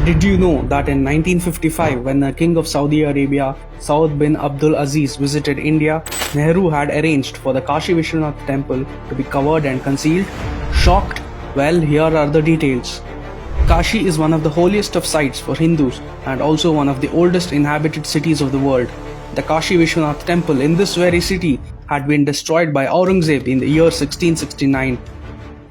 Did you know that in 1955, when the King of Saudi Arabia, Saud bin Abdul Aziz, visited India, Nehru had arranged for the Kashi Vishwanath temple to be covered and concealed? Shocked? Well, here are the details. Kashi is one of the holiest of sites for Hindus and also one of the oldest inhabited cities of the world. The Kashi Vishwanath temple in this very city had been destroyed by Aurangzeb in the year 1669.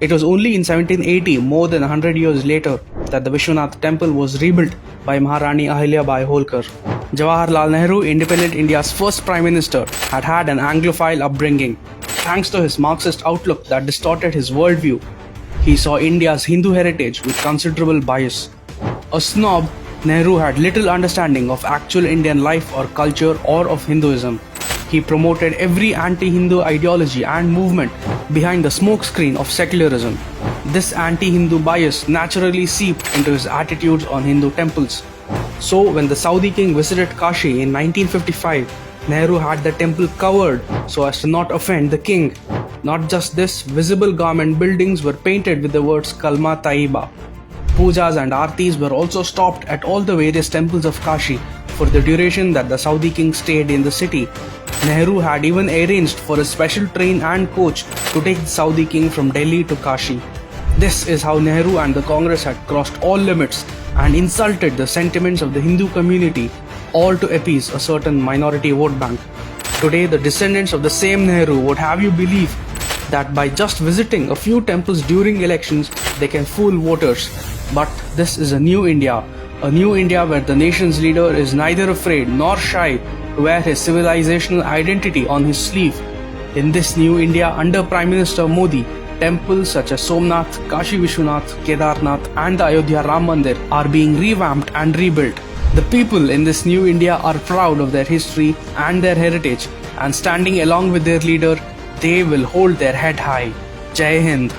It was only in 1780, more than 100 years later, that the Vishwanath temple was rebuilt by Maharani Ahilya Bai Holkar. Jawaharlal Nehru, independent India's first Prime Minister, had an Anglophile upbringing. Thanks to his Marxist outlook that distorted his worldview, he saw India's Hindu heritage with considerable bias. A snob, Nehru had little understanding of actual Indian life or culture or of Hinduism. He promoted every anti-Hindu ideology and movement behind the smokescreen of secularism. This anti-Hindu bias naturally seeped into his attitudes on Hindu temples. So when the Saudi king visited Kashi in 1955, Nehru had the temple covered so as to not offend the king. Not just this, visible garment buildings were painted with the words Kalma Taiba. Pujas and Aartis were also stopped at all the various temples of Kashi for the duration that the Saudi king stayed in the city. Nehru had even arranged for a special train and coach to take the Saudi king from Delhi to Kashi. This is how Nehru and the Congress had crossed all limits and insulted the sentiments of the Hindu community, all to appease a certain minority vote bank. Today, the descendants of the same Nehru would have you believe that by just visiting a few temples during elections, they can fool voters. But this is a new India where the nation's leader is neither afraid nor shy to wear his civilizational identity on his sleeve. In this new India under Prime Minister Modi, temples such as Somnath, Kashi Vishwanath, Kedarnath and the Ayodhya Ram Mandir are being revamped and rebuilt. The people in this new India are proud of their history and their heritage, and standing along with their leader, they will hold their head high. Jai Hind.